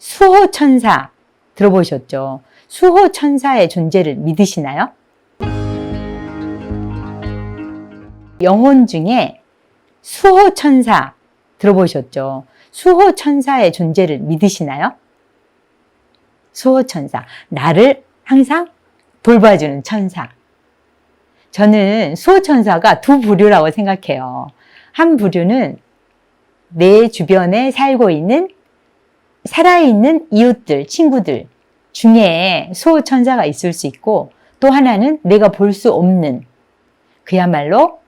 수호천사 들어보셨죠? 수호천사의 존재를 믿으시나요? 영혼 중에 수호천사 들어보셨죠? 수호천사의 존재를 믿으시나요? 수호천사, 나를 항상 돌봐주는 천사. 저는 수호천사가 두 부류라고 생각해요. 한 부류는 내 주변에 살고 있는 살아있는 이웃들, 친구들 중에 수호천사가 있을 수 있고, 또 하나는 내가 볼 수 없는 그야말로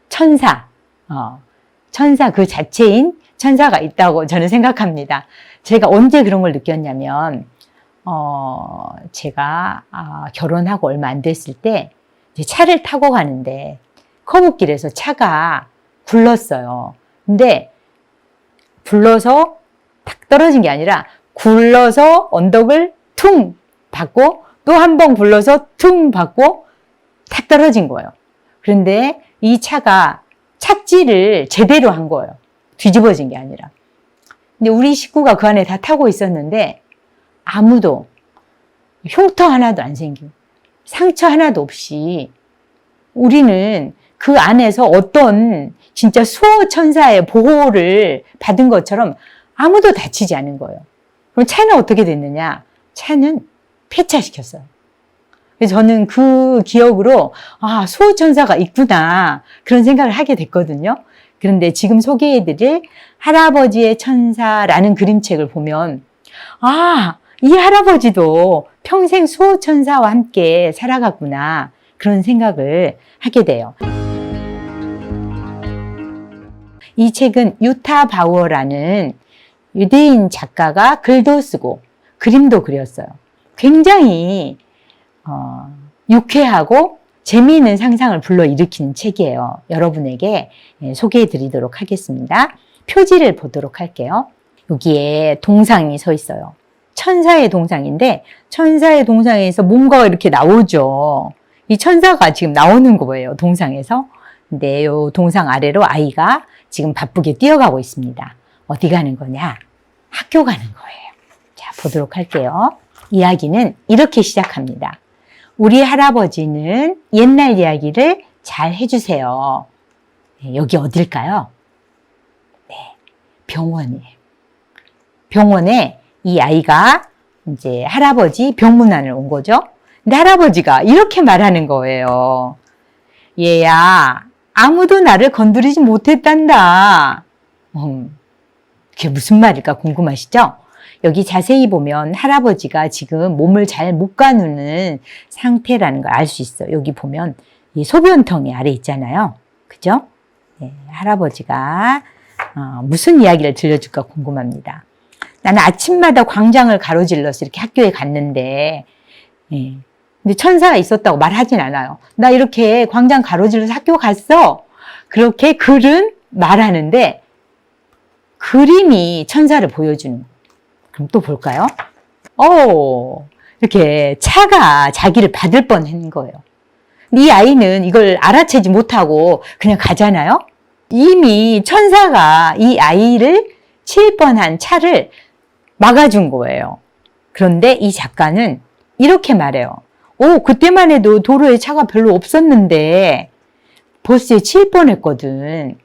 천사, 천사 그 자체인 천사가 있다고 저는 생각합니다. 제가 언제 그런 걸 느꼈냐면 제가 결혼하고 얼마 안 됐을 때 이제 차를 타고 가는데 커브길에서 차가 굴렀어요. 근데 굴러서 탁 떨어진 게 아니라 굴러서 언덕을 퉁 받고 또 한 번 굴러서 퉁 받고 탁 떨어진 거예요. 그런데 이 차가 착지를 제대로 한 거예요. 뒤집어진 게 아니라. 근데 우리 식구가 그 안에 다 타고 있었는데 아무도 흉터 하나도 안 생기고 상처 하나도 없이 우리는 그 안에서 어떤 진짜 수호천사의 보호를 받은 것처럼 아무도 다치지 않은 거예요. 그럼 차는 어떻게 됐느냐? 차는 폐차시켰어요. 그래서 저는 그 기억으로 수호천사가 있구나 그런 생각을 하게 됐거든요. 그런데 지금 소개해드릴 할아버지의 천사라는 그림책을 보면 이 할아버지도 평생 수호천사와 함께 살아갔구나 그런 생각을 하게 돼요. 이 책은 유타 바우어라는 유대인 작가가 글도 쓰고 그림도 그렸어요. 굉장히 유쾌하고 재미있는 상상을 불러일으키는 책이에요. 여러분에게 소개해 드리도록 하겠습니다. 표지를 보도록 할게요. 여기에 동상이 서 있어요. 천사의 동상인데 천사의 동상에서 뭔가가 이렇게 나오죠. 이 천사가 지금 나오는 거예요. 동상에서. 근데 이 동상 아래로 아이가 지금 바쁘게 뛰어가고 있습니다. 어디 가는 거냐? 학교 가는 거예요. 자, 보도록 할게요. 이야기는 이렇게 시작합니다. 우리 할아버지는 옛날 이야기를 잘 해주세요. 여기 어딜까요? 네, 병원이에요. 병원에 이 아이가 이제 할아버지 병문안을 온 거죠. 근데 할아버지가 이렇게 말하는 거예요. 얘야, 아무도 나를 건드리지 못했단다. 그게 무슨 말일까 궁금하시죠? 여기 자세히 보면 할아버지가 지금 몸을 잘 못 가누는 상태라는 걸 알 수 있어요. 여기 보면 이 소변통이 아래 있잖아요. 그죠? 네, 할아버지가 무슨 이야기를 들려줄까 궁금합니다. 나는 아침마다 광장을 가로질러서 이렇게 학교에 갔는데 근데 천사가 있었다고 말하진 않아요. 나 이렇게 광장 가로질러서 학교 갔어. 그렇게 글은 말하는데 그림이 천사를 보여주는 거예요. 그럼 또 볼까요? 이렇게 차가 자기를 받을 뻔한 거예요. 이 아이는 이걸 알아채지 못하고 그냥 가잖아요. 이미 천사가 이 아이를 칠 뻔한 차를 막아준 거예요. 그런데 이 작가는 이렇게 말해요. 그때만 해도 도로에 차가 별로 없었는데 버스에 칠 뻔했거든.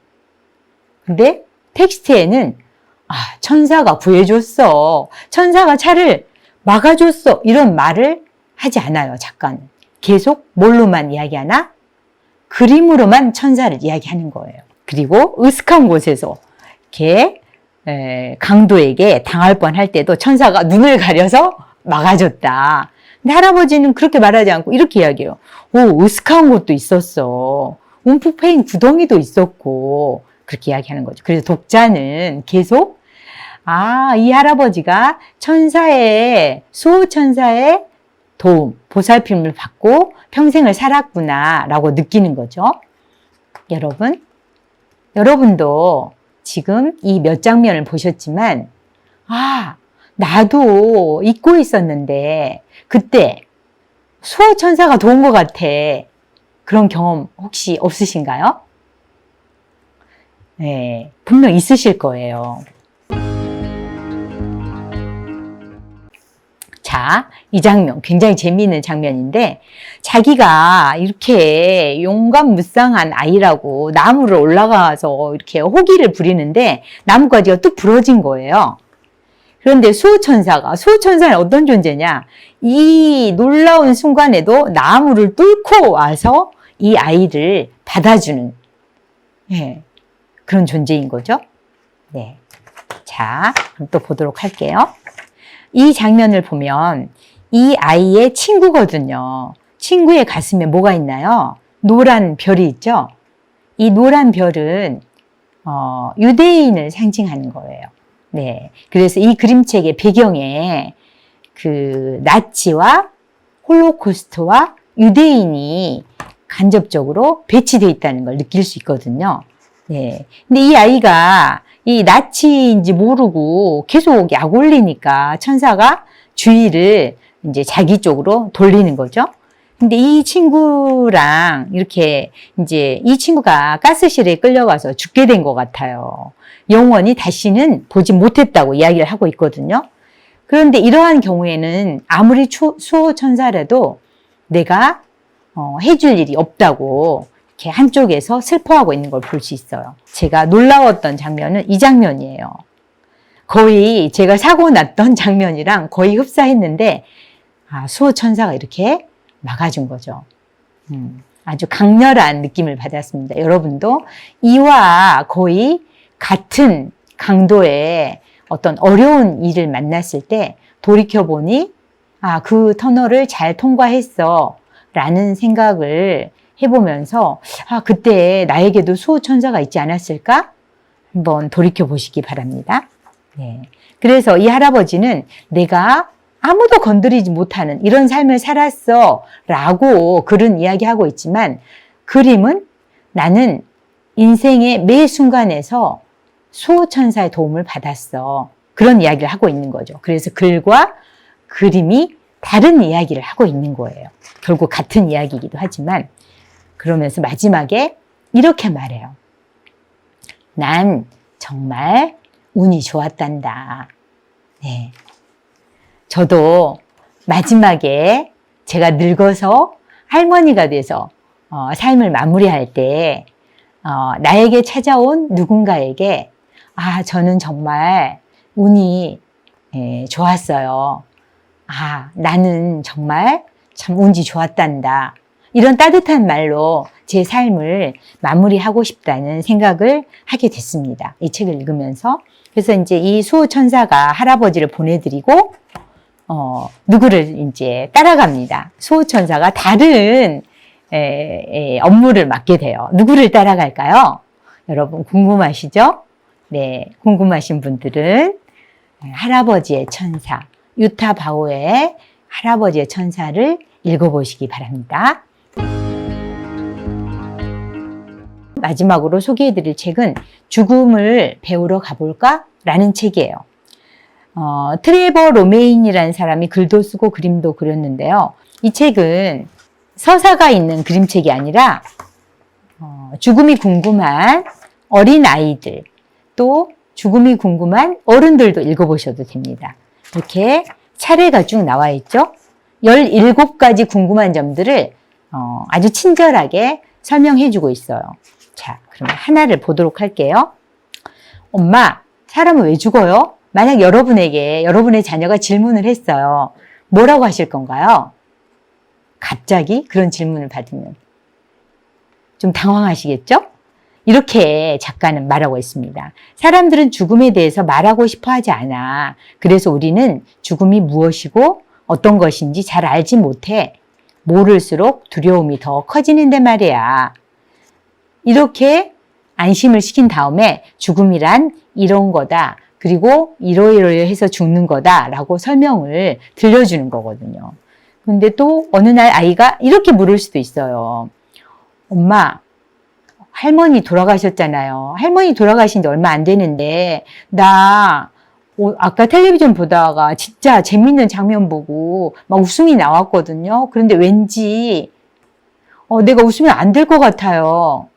근데 텍스트에는 천사가 구해줬어. 천사가 차를 막아줬어. 이런 말을 하지 않아요, 작가는. 계속 뭘로만 이야기하나? 그림으로만 천사를 이야기하는 거예요. 그리고 으슥한 곳에서 이렇게 강도에게 당할 뻔할 때도 천사가 눈을 가려서 막아줬다. 근데 할아버지는 그렇게 말하지 않고 이렇게 이야기해요. 으슥한 곳도 있었어. 움푹 패인 구덩이도 있었고 그렇게 이야기하는 거죠. 그래서 독자는 계속 이 할아버지가 수호천사의 도움, 보살핌을 받고 평생을 살았구나 라고 느끼는 거죠. 여러분도 지금 이 몇 장면을 보셨지만 나도 잊고 있었는데 그때 수호천사가 도운 것 같아. 그런 경험 혹시 없으신가요? 네, 분명 있으실 거예요. 자, 이 장면 굉장히 재미있는 장면인데 자기가 이렇게 용감무쌍한 아이라고 나무를 올라가서 이렇게 호기를 부리는데 나뭇가지가 뚝 부러진 거예요. 그런데 수호천사는 어떤 존재냐? 이 놀라운 순간에도 나무를 뚫고 와서 이 아이를 받아주는 그런 존재인 거죠. 네. 자, 그럼 또 보도록 할게요. 이 장면을 보면 이 아이의 친구거든요. 친구의 가슴에 뭐가 있나요? 노란 별이 있죠? 이 노란 별은 유대인을 상징하는 거예요. 네. 그래서 이 그림책의 배경에 그 나치와 홀로코스트와 유대인이 간접적으로 배치되어 있다는 걸 느낄 수 있거든요. 네. 근데 이 아이가 이 나치인지 모르고 계속 약 올리니까 천사가 주의를 이제 자기 쪽으로 돌리는 거죠. 근데 이 친구랑 이렇게 이제 이 친구가 가스실에 끌려가서 죽게 된 것 같아요. 영원히 다시는 보지 못했다고 이야기를 하고 있거든요. 그런데 이러한 경우에는 아무리 수호천사라도 내가 해줄 일이 없다고 이렇게 한쪽에서 슬퍼하고 있는 걸 볼 수 있어요. 제가 놀라웠던 장면은 이 장면이에요. 거의 제가 사고 났던 장면이랑 거의 흡사했는데 수호천사가 이렇게 막아준 거죠. 아주 강렬한 느낌을 받았습니다. 여러분도 이와 거의 같은 강도의 어떤 어려운 일을 만났을 때 돌이켜보니 그 터널을 잘 통과했어 라는 생각을 해보면서 그때 나에게도 수호천사가 있지 않았을까? 한번 돌이켜보시기 바랍니다. 네. 그래서 이 할아버지는 내가 아무도 건드리지 못하는 이런 삶을 살았어 라고 글은 이야기하고 있지만 그림은 나는 인생의 매 순간에서 수호천사의 도움을 받았어. 그런 이야기를 하고 있는 거죠. 그래서 글과 그림이 다른 이야기를 하고 있는 거예요. 결국 같은 이야기이기도 하지만 그러면서 마지막에 이렇게 말해요. 난 정말 운이 좋았단다. 네. 저도 마지막에 제가 늙어서 할머니가 돼서 삶을 마무리할 때 나에게 찾아온 누군가에게 저는 정말 운이 좋았어요. 나는 정말 참 운이 좋았단다. 이런 따뜻한 말로 제 삶을 마무리하고 싶다는 생각을 하게 됐습니다. 이 책을 읽으면서. 그래서 이제 이 수호천사가 할아버지를 보내드리고, 누구를 이제 따라갑니다. 수호천사가 다른 업무를 맡게 돼요. 누구를 따라갈까요? 여러분 궁금하시죠? 네, 궁금하신 분들은 할아버지의 천사, 유타 바오의 할아버지의 천사를 읽어보시기 바랍니다. 마지막으로 소개해드릴 책은 죽음을 배우러 가볼까? 라는 책이에요. 트레버 로메인이라는 사람이 글도 쓰고 그림도 그렸는데요. 이 책은 서사가 있는 그림책이 아니라 죽음이 궁금한 어린 아이들 또 죽음이 궁금한 어른들도 읽어보셔도 됩니다. 이렇게 차례가 쭉 나와 있죠. 17가지 궁금한 점들을 아주 친절하게 설명해주고 있어요. 자, 그러면 하나를 보도록 할게요. 엄마, 사람은 왜 죽어요? 만약 여러분에게 여러분의 자녀가 질문을 했어요. 뭐라고 하실 건가요? 갑자기 그런 질문을 받으면 좀 당황하시겠죠? 이렇게 작가는 말하고 있습니다. 사람들은 죽음에 대해서 말하고 싶어 하지 않아. 그래서 우리는 죽음이 무엇이고 어떤 것인지 잘 알지 못해. 모를수록 두려움이 더 커지는데 말이야. 이렇게 안심을 시킨 다음에 죽음이란 이런 거다. 그리고 이러이러해서 죽는 거다라고 설명을 들려주는 거거든요. 근데 또 어느 날 아이가 이렇게 물을 수도 있어요. 엄마, 할머니 돌아가셨잖아요. 할머니 돌아가신 지 얼마 안 되는데 나 아까 텔레비전 보다가 진짜 재밌는 장면 보고 막 웃음이 나왔거든요. 그런데 왠지 내가 웃으면 안 될 것 같아요.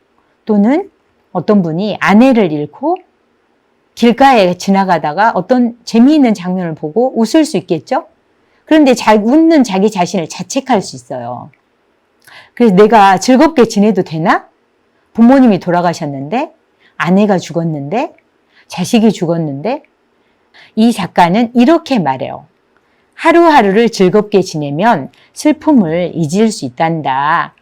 또는 어떤 분이 아내를 잃고 길가에 지나가다가 어떤 재미있는 장면을 보고 웃을 수 있겠죠? 그런데 웃는 자기 자신을 자책할 수 있어요. 그래서 내가 즐겁게 지내도 되나? 부모님이 돌아가셨는데, 아내가 죽었는데, 자식이 죽었는데, 이 작가는 이렇게 말해요. 하루하루를 즐겁게 지내면 슬픔을 잊을 수 있단다.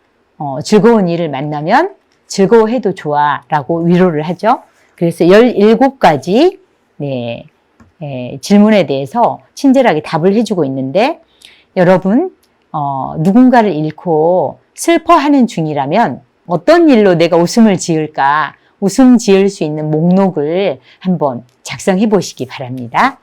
즐거운 일을 만나면 즐거워해도 좋아 라고 위로를 하죠. 그래서 17가지 질문에 대해서 친절하게 답을 해주고 있는데, 여러분 누군가를 잃고 슬퍼하는 중이라면 어떤 일로 내가 웃음을 지을까, 웃음 지을 수 있는 목록을 한번 작성해 보시기 바랍니다.